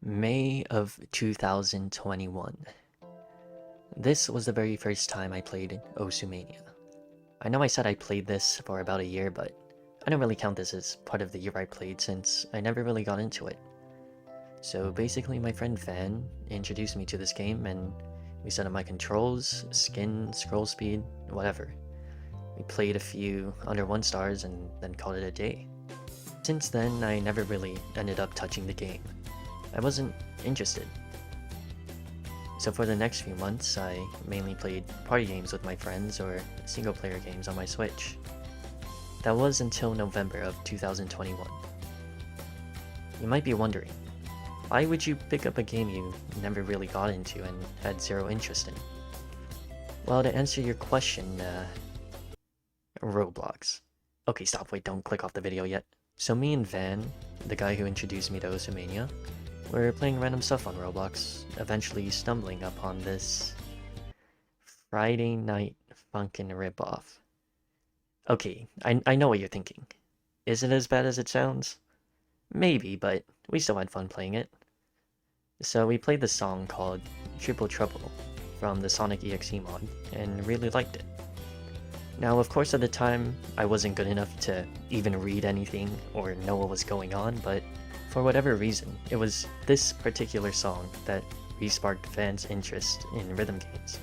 May of 2021. This was the very first time I played Mania. I know I said I played this for about a year, but I don't really count this as part of the year I played since I never really got into it. So basically my friend Van introduced me to this game and we set up my controls, skin, scroll speed, whatever. We played a few under 1 stars and then called it a day. Since then, I never really ended up touching the game. I wasn't interested. So for the next few months, I mainly played party games with my friends or single-player games on my Switch. That was until November of 2021. You might be wondering, why would you pick up a game you never really got into and had zero interest in? Well, to answer your question, Roblox. Okay, stop, wait, don't click off the video yet. So me and Van, the guy who introduced me to Mania, we're playing random stuff on Roblox, eventually stumbling upon this Friday Night Funkin' ripoff. Okay, I know what you're thinking. Is it as bad as it sounds? Maybe, but we still had fun playing it. So we played the song called Triple Trouble from the Sonic EXE mod, and really liked it. Now, of course, at the time, I wasn't good enough to even read anything or know what was going on, but for whatever reason, it was this particular song that re-sparked Van's interest in rhythm games.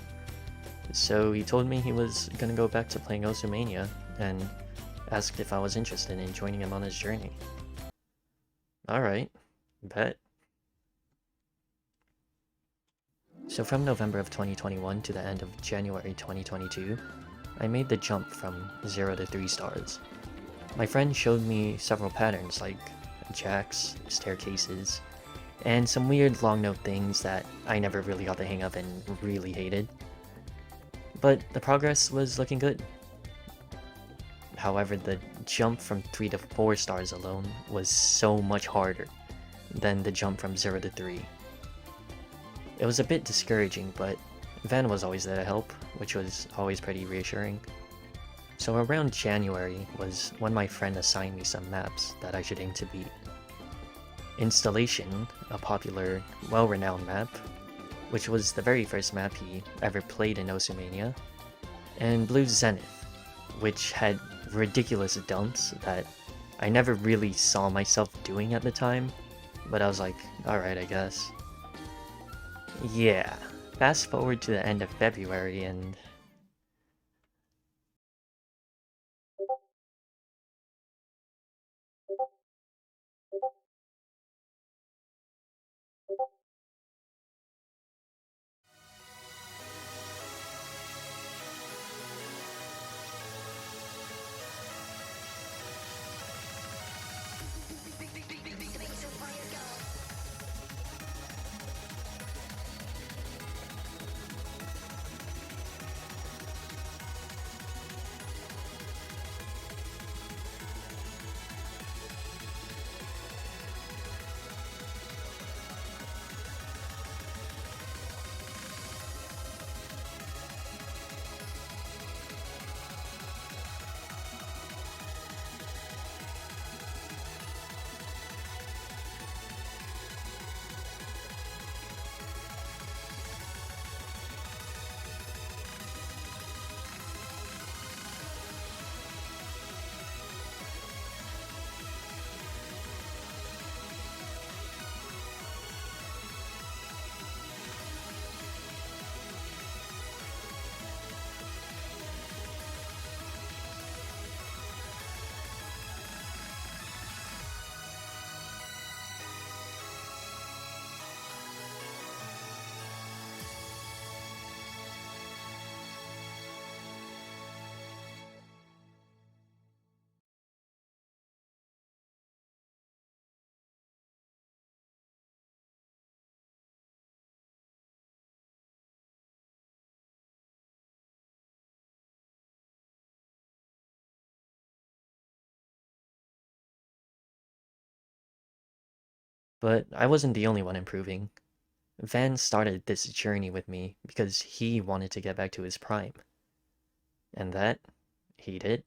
So he told me he was gonna go back to playing Mania and asked if I was interested in joining him on his journey. Alright, bet. So from November of 2021 to the end of January 2022, I made the jump from 0 to 3 stars. My friend showed me several patterns like jacks, staircases, and some weird long note things that I never really got the hang of and really hated. But the progress was looking good. However, the jump from 3 to 4 stars alone was so much harder than the jump from 0 to 3. It was a bit discouraging, but Van was always there to help, which was always pretty reassuring. So around January was when my friend assigned me some maps that I should aim to beat. Installation, a popular, well-renowned map, which was the very first map he ever played in Mania, and Blue Zenith, which had ridiculous dumps that I never really saw myself doing at the time, but I was like, alright, I guess. Yeah, fast forward to the end of February and but I wasn't the only one improving. Van started this journey with me because he wanted to get back to his prime. And that, he did.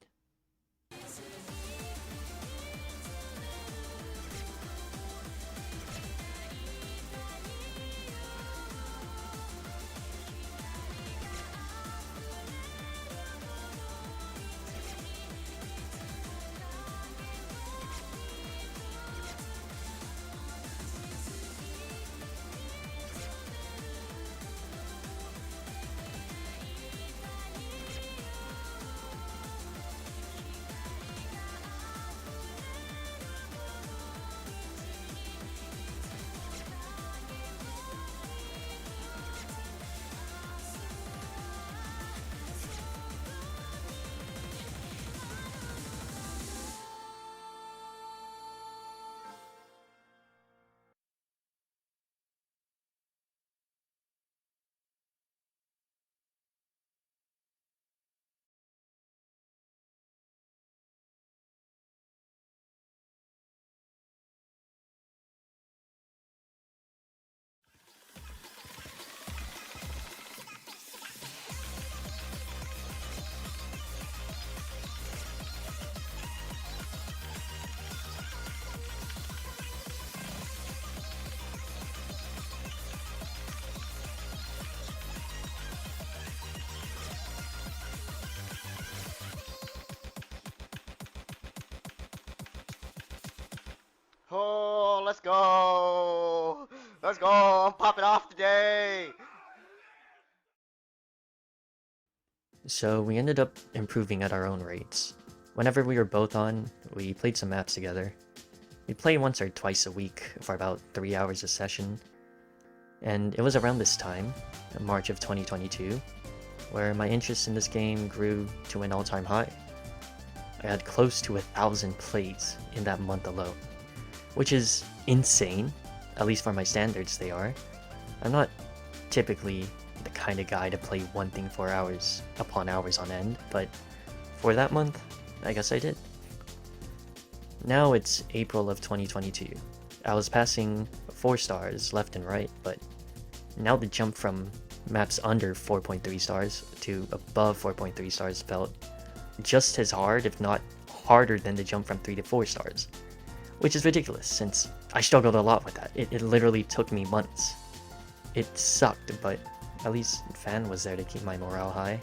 Let's go! Let's go! I'm popping off today! So we ended up improving at our own rates. Whenever we were both on, we played some maps together. We'd play once or twice a week for about 3 hours a session. And it was around this time, March of 2022, where my interest in this game grew to an all-time high. I had close to 1,000 plays in that month alone, which is insane, at least for my standards they are. I'm not typically the kind of guy to play one thing for hours upon hours on end, but for that month, I guess I did. Now it's April of 2022. I was passing 4 stars left and right, but now the jump from maps under 4.3 stars to above 4.3 stars felt just as hard, if not harder than the jump from 3 to 4 stars. Which is ridiculous, since I struggled a lot with that. It literally took me months. It sucked, but at least Fan was there to keep my morale high.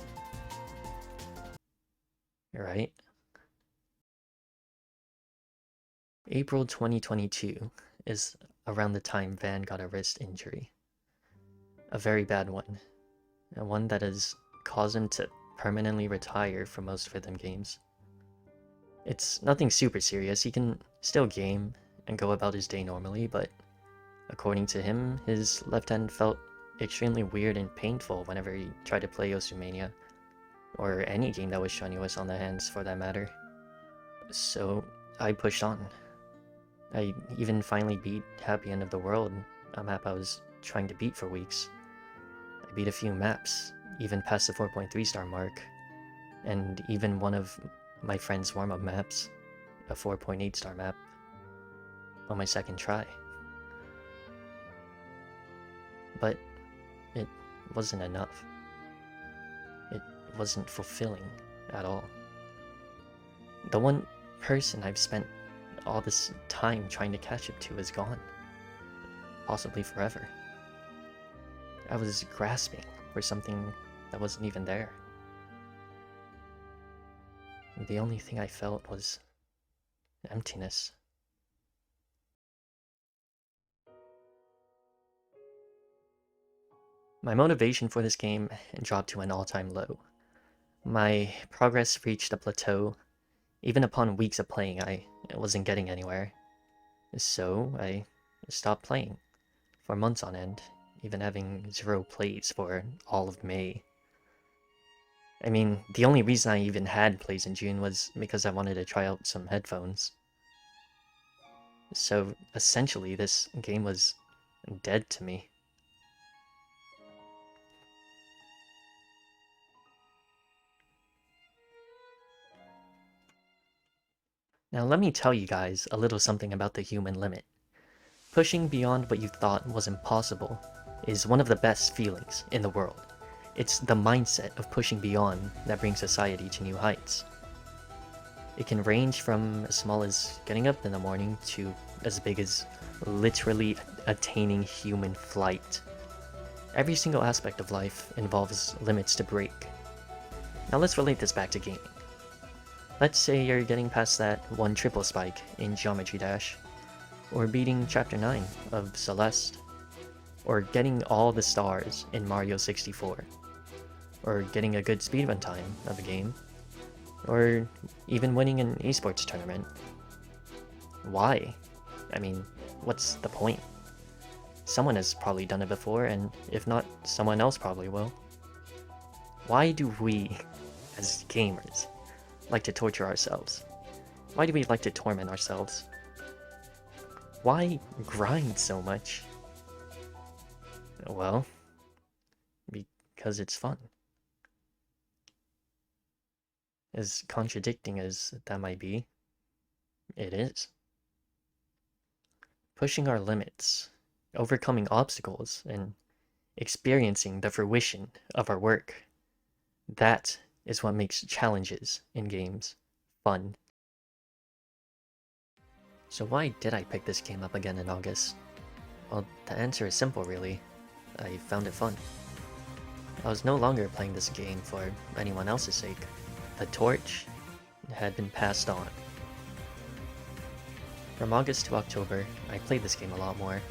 Right? April 2022 is around the time Van got a wrist injury. A very bad one. And one that has caused him to permanently retire from most rhythm games. It's nothing super serious, he can still game and go about his day normally, but according to him, his left hand felt extremely weird and painful whenever he tried to play Mania, or any game that was strenuous on the hands for that matter. So I pushed on. I even finally beat Happy End of the World, a map I was trying to beat for weeks. I beat a few maps, even past the 4.3 star mark, and even one of my friend's warm-up maps, a 4.8 star map, on my second try. But it wasn't enough. It wasn't fulfilling at all. The one person I've spent all this time trying to catch up to is gone. Possibly forever. I was grasping for something that wasn't even there. The only thing I felt was emptiness. My motivation for this game dropped to an all-time low. My progress reached a plateau. Even upon weeks of playing, I wasn't getting anywhere. So I stopped playing for months on end, even having 0 plays for all of May. I mean, the only reason I even had plays in June was because I wanted to try out some headphones. So essentially, this game was dead to me. Now let me tell you guys a little something about the human limit. Pushing beyond what you thought was impossible is one of the best feelings in the world. It's the mindset of pushing beyond that brings society to new heights. It can range from as small as getting up in the morning to as big as literally attaining human flight. Every single aspect of life involves limits to break. Now let's relate this back to gaming. Let's say you're getting past that one triple spike in Geometry Dash, or beating Chapter 9 of Celeste, or getting all the stars in Mario 64, or getting a good speedrun time of a game, or even winning an esports tournament. Why? I mean, what's the point? Someone has probably done it before, and if not, someone else probably will. Why do we, as gamers, like to torture ourselves? Why do we like to torment ourselves? Why grind so much? Well, because it's fun. As contradicting as that might be, it is. Pushing our limits, overcoming obstacles, and experiencing the fruition of our work. That is what makes challenges in games fun. So why did I pick this game up again in August? Well, the answer is simple really. I found it fun. I was no longer playing this game for anyone else's sake. The torch had been passed on. From August to October, I played this game a lot more.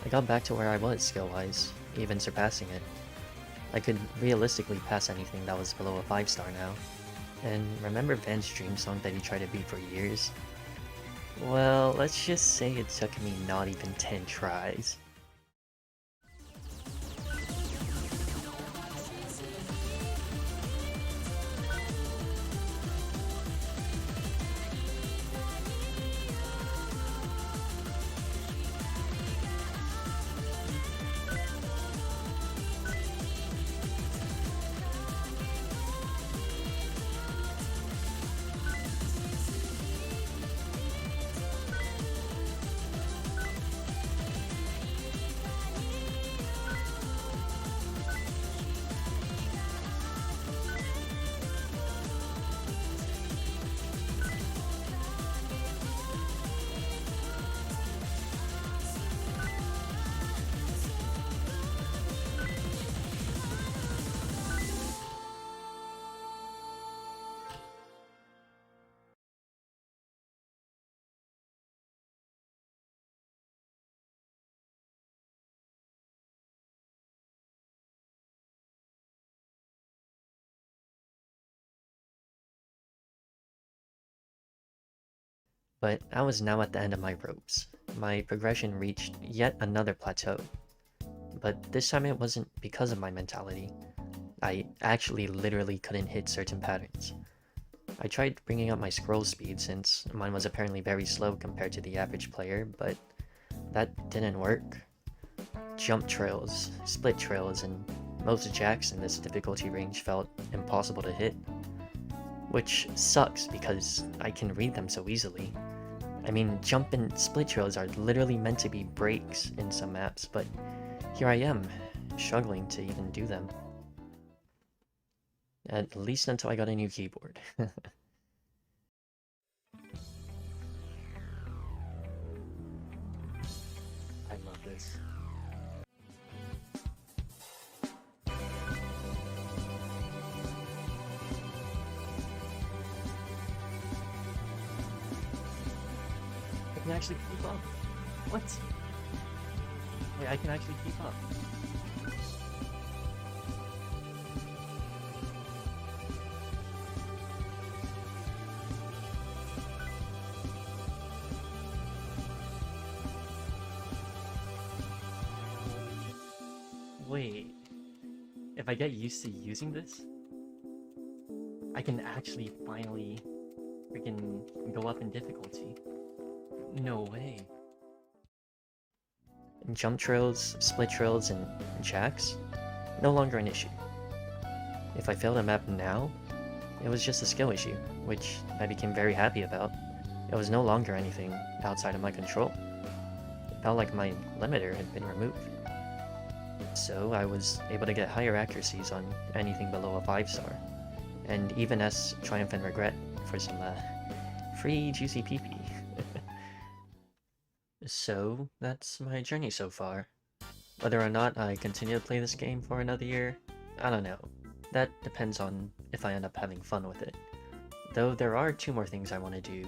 I got back to where I was skill-wise, even surpassing it. I could realistically pass anything that was below a 5-star now. And remember Van's dream song that he tried to beat for years? Well, let's just say it took me not even 10 tries. But I was now at the end of my ropes. My progression reached yet another plateau. But this time it wasn't because of my mentality. I actually literally couldn't hit certain patterns. I tried bringing up my scroll speed since mine was apparently very slow compared to the average player, but that didn't work. Jump trails, split trails, and most jacks in this difficulty range felt impossible to hit. Which sucks because I can read them so easily. I mean, jump and split trails are literally meant to be breaks in some maps, but here I am, struggling to even do them. At least until I got a new keyboard. I love this. I can actually keep up. What? Wait, I can actually keep up. Wait, if I get used to using this, I can actually finally freaking go up in difficulty. No way. Jump trails, split trails, and jacks? No longer an issue. If I failed a map now, it was just a skill issue, which I became very happy about. It was no longer anything outside of my control. It felt like my limiter had been removed. So I was able to get higher accuracies on anything below a 5-star, and even S Triumphant Regret for some free juicy PP. So that's my journey so far. Whether or not I continue to play this game for another year, I don't know. That depends on if I end up having fun with it. Though there are 2 more things I want to do.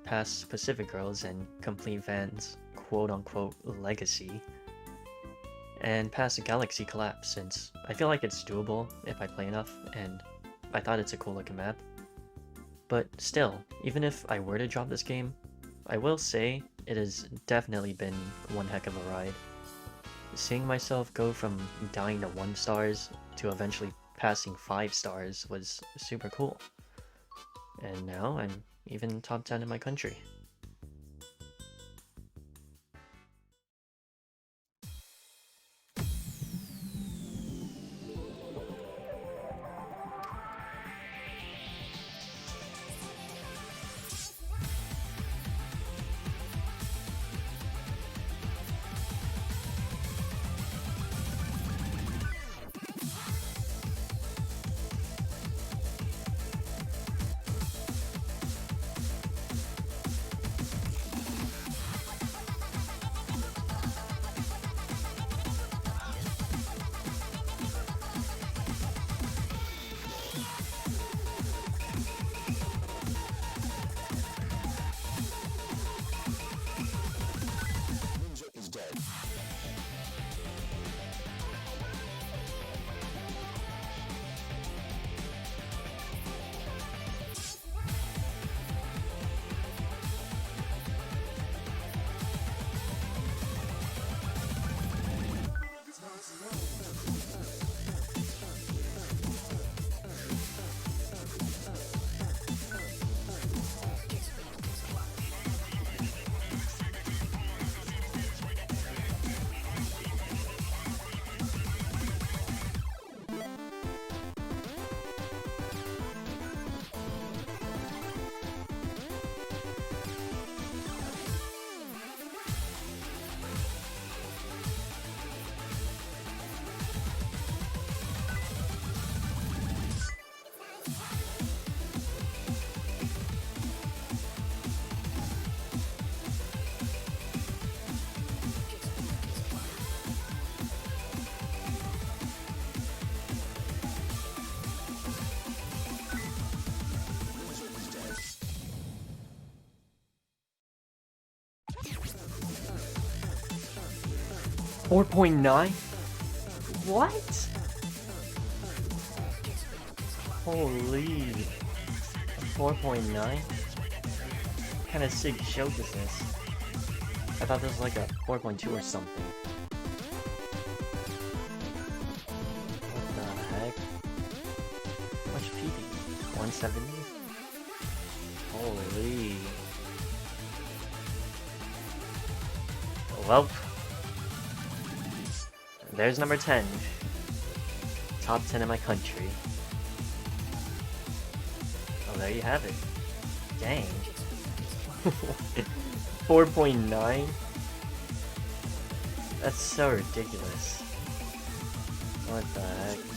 Pass Pacific Girls and complete Van's quote-unquote legacy. And pass Galaxy Collapse since I feel like it's doable if I play enough, and I thought it's a cool looking map. But still, even if I were to drop this game, I will say it has definitely been one heck of a ride. Seeing myself go from dying to 1 stars to eventually passing 5 stars was super cool. And now I'm even top 10 in my country. 4.9? What? Holy. 4.9? What kind of sick joke is this? I thought this was like a 4.2 or something. What the heck? How much PP? 170? Holy. Well, there's number 10. Top 10 in my country. Oh, there you have it. Dang. 4.9? That's so ridiculous. What the heck?